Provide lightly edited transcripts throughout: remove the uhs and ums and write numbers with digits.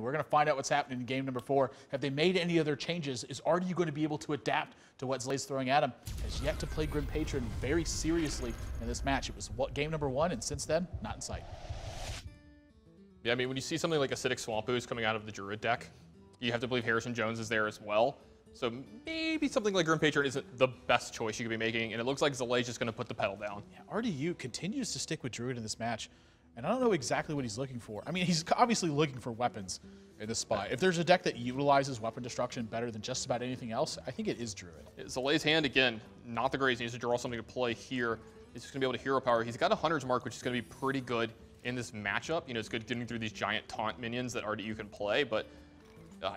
We're going to find out what's happening in game number 4. Have they made any other changes? Is Rdu going to be able to adapt to what Zalae's throwing at him? Has yet to play Grim Patron very seriously in this match. It was game number 1, and since then, not in sight. Yeah, I mean, when you see something like Acidic Swamp Ooze coming out of the Druid deck, you have to believe Harrison Jones is there as well. So maybe something like Grim Patron isn't the best choice you could be making, and it looks like Zalae's just going to put the pedal down. Yeah, Rdu continues to stick with Druid in this match, and I don't know exactly what he's looking for. I mean, he's obviously looking for weapons in this spot. If there's a deck that utilizes weapon destruction better than just about anything else, I think it is Druid. Zalae's hand, again, not the greatest. He needs to draw something to play here. He's just going to be able to hero power. He's got a Hunter's Mark, which is going to be pretty good in this matchup. You know, it's good getting through these giant taunt minions that Rdu can play, but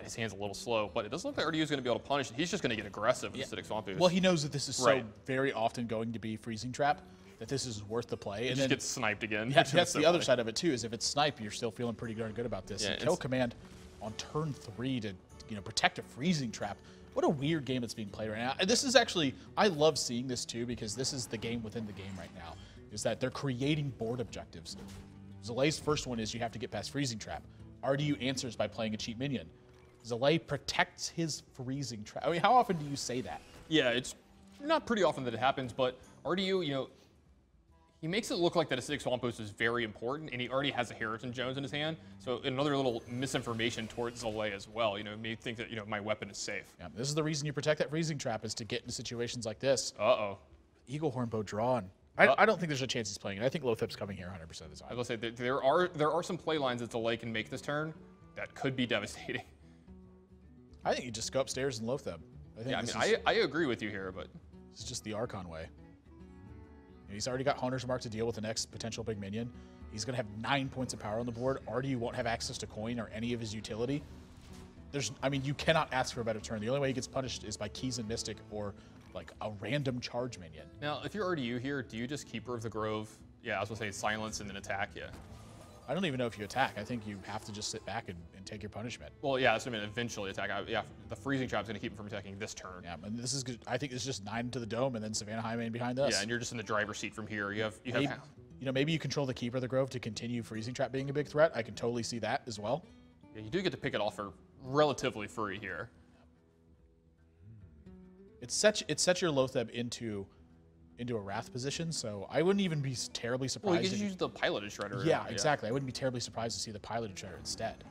his hand's a little slow. But it doesn't look like Rdu is going to be able to punish it. He's just going to get aggressive with Acidic Swamp Ooze. Well, he knows that this is so very often going to be Freezing Trap, that this is worth the play. And then gets sniped again. Yeah, that's the other side of it too, is if it's snipe, you're still feeling pretty darn good about this. Yeah, Kill command on turn 3 to protect a Freezing Trap. What a weird game that's being played right now. And this is actually, I love seeing this too, because this is the game within the game right now, is that they're creating board objectives. Zalae's first one is you have to get past Freezing Trap. Rdu answers by playing a cheap minion. Zalae protects his Freezing Trap. I mean, how often do you say that? Yeah, it's not pretty often that it happens, but Rdu, he makes it look like that Acidic Swamp Ooze is very important, and he already has a Harrison Jones in his hand. So another little misinformation towards Zalae as well. May think that my weapon is safe. Yeah, this is the reason you protect that Freezing Trap, is to get into situations like this. Uh-oh. Eagle Horn Bow drawn. I don't think there's a chance he's playing it. I think Lothep's coming here 100% of the time. I was going to say, there are some play lines that Zalae can make this turn that could be devastating. I think you just go upstairs and Lothep. I agree with you here, but this is just the Archon way. He's already got Hunter's Mark to deal with the next potential big minion. He's going to have 9 points of power on the board. Rdu won't have access to coin or any of his utility. You cannot ask for a better turn. The only way he gets punished is by Keys and Mystic or like a random charge minion. Now, if you're Rdu here, do you just Keeper of the Grove? Yeah, I was going to say silence and then attack, yeah. I don't even know if you attack. I think you have to just sit back and take your punishment. Well, yeah, that's what I mean, eventually attack. The Freezing Trap's going to keep him from attacking this turn. Yeah, and this is good. I think it's just 9 to the dome and then Savannah Highmane behind us. Yeah, and you're just in the driver's seat from here. Maybe you control the Keeper of the Grove to continue Freezing Trap being a big threat. I can totally see that as well. Yeah, you do get to pick it off for relatively free here. It sets your Lothep into a Wrath position, so I wouldn't even be terribly surprised. Well, you could use the Piloted Shredder. Yeah, exactly. I wouldn't be terribly surprised to see the Piloted Shredder instead.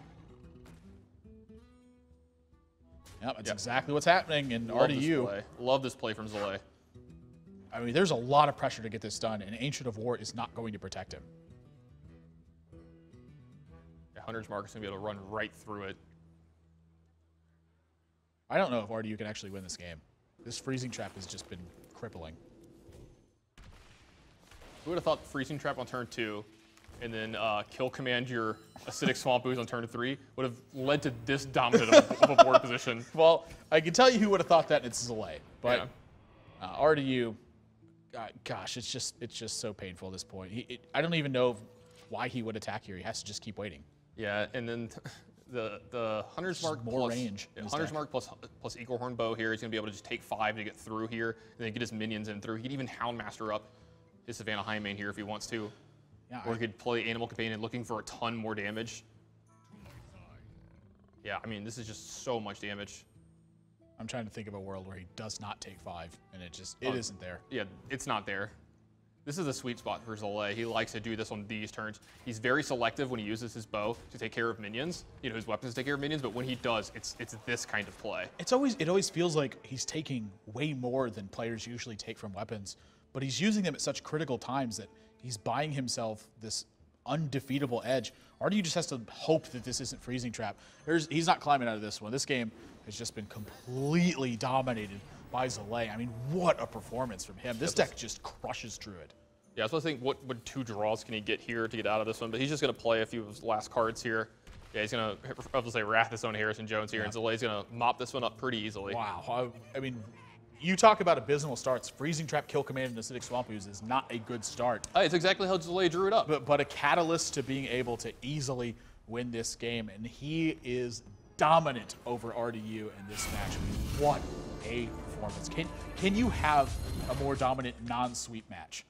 Yep, that's exactly what's happening in Rdu. Love this play from Zalae. I mean, there's a lot of pressure to get this done, and Ancient of War is not going to protect him. Yeah, Hunter's Mark is going to be able to run right through it. I don't know if Rdu can actually win this game. This Freezing Trap has just been crippling. Who would have thought Freezing Trap on turn 2 and then kill command your Acidic Swamp Ooze on turn 3 would have led to this dominant of a board position? Well, I can tell you who would have thought that, and it's Zalae. But Rdu, gosh, it's just so painful at this point. I don't even know why he would attack here. He has to just keep waiting. Yeah, and then the Hunter's Mark more range. Hunter's Mark plus Eagle Horn Bow here. He's going to be able to just take 5 to get through here, and then get his minions in through. He can even Houndmaster up his Savannah Highmane here if he wants to. Yeah, or he could play Animal Companion looking for a ton more damage. Yeah, I mean, this is just so much damage. I'm trying to think of a world where he does not take 5, and it isn't there. Yeah, it's not there. This is a sweet spot for Zalae. He likes to do this on these turns. He's very selective when he uses his bow to take care of minions. His weapons take care of minions, but when he does, it's this kind of play. It always feels like he's taking way more than players usually take from weapons, but he's using them at such critical times that he's buying himself this undefeatable edge. Rdu just has to hope that this isn't Freezing Trap. He's not climbing out of this one. This game has just been completely dominated by Zalae. I mean, what a performance from him. This deck just crushes Druid. Yeah, I was supposed to think, what 2 draws can he get here to get out of this one? But he's just going to play a few of his last cards here. Yeah, he's going to, obviously, Wrath his own Harrison Jones here, and Zalae's going to mop this one up pretty easily. Wow. I mean, you talk about abysmal starts. Freezing Trap, Kill Command, and Acidic Swamp Ooze is not a good start. It's exactly how Zalae drew it up. But a catalyst to being able to easily win this game, and he is dominant over Rdu in this match. I mean, what a performance. Can you have a more dominant non-sweep match?